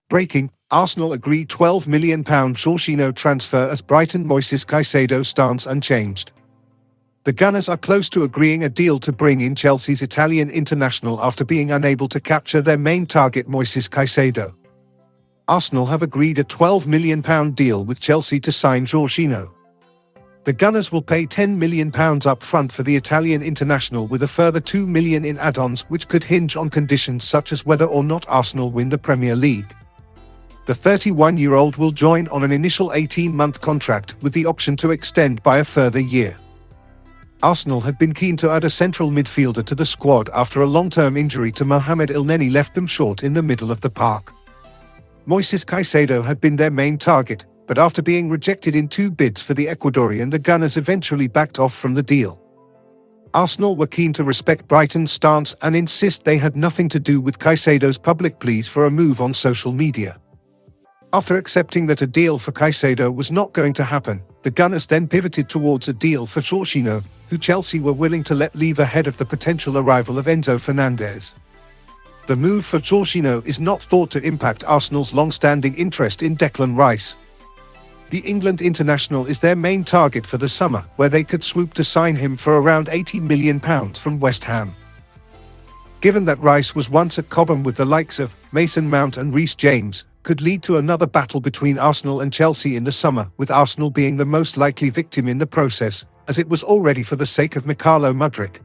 Breaking, Arsenal agree £12 million Jorginho transfer as Brighton Moises Caicedo stance unchanged. The Gunners are close to agreeing a deal to bring in Chelsea's Italian international after being unable to capture their main target Moises Caicedo. Arsenal have agreed a £12 million deal with Chelsea to sign Jorginho. The Gunners will pay £10 million up front for the Italian international with a further £2 million in add-ons which could hinge on conditions such as whether or not Arsenal win the Premier League. The 31-year-old will join on an initial 18-month contract with the option to extend by a further year. Arsenal had been keen to add a central midfielder to the squad after a long-term injury to Mohamed Elneny left them short in the middle of the park. Moises Caicedo had been their main target, but after being rejected in 2 bids for the Ecuadorian, the Gunners eventually backed off from the deal. Arsenal were keen to respect Brighton's stance and insist they had nothing to do with Caicedo's public pleas for a move on social media. After accepting that a deal for Caicedo was not going to happen, the Gunners then pivoted towards a deal for Jorginho, who Chelsea were willing to let leave ahead of the potential arrival of Enzo Fernandez. The move for Jorginho is not thought to impact Arsenal's long-standing interest in Declan Rice. The England international is their main target for the summer, where they could swoop to sign him for around £80 million from West Ham. Given that Rice was once at Cobham with the likes of Mason Mount and Reece James, could lead to another battle between Arsenal and Chelsea in the summer, with Arsenal being the most likely victim in the process, as it was already for the sake of Mudryk,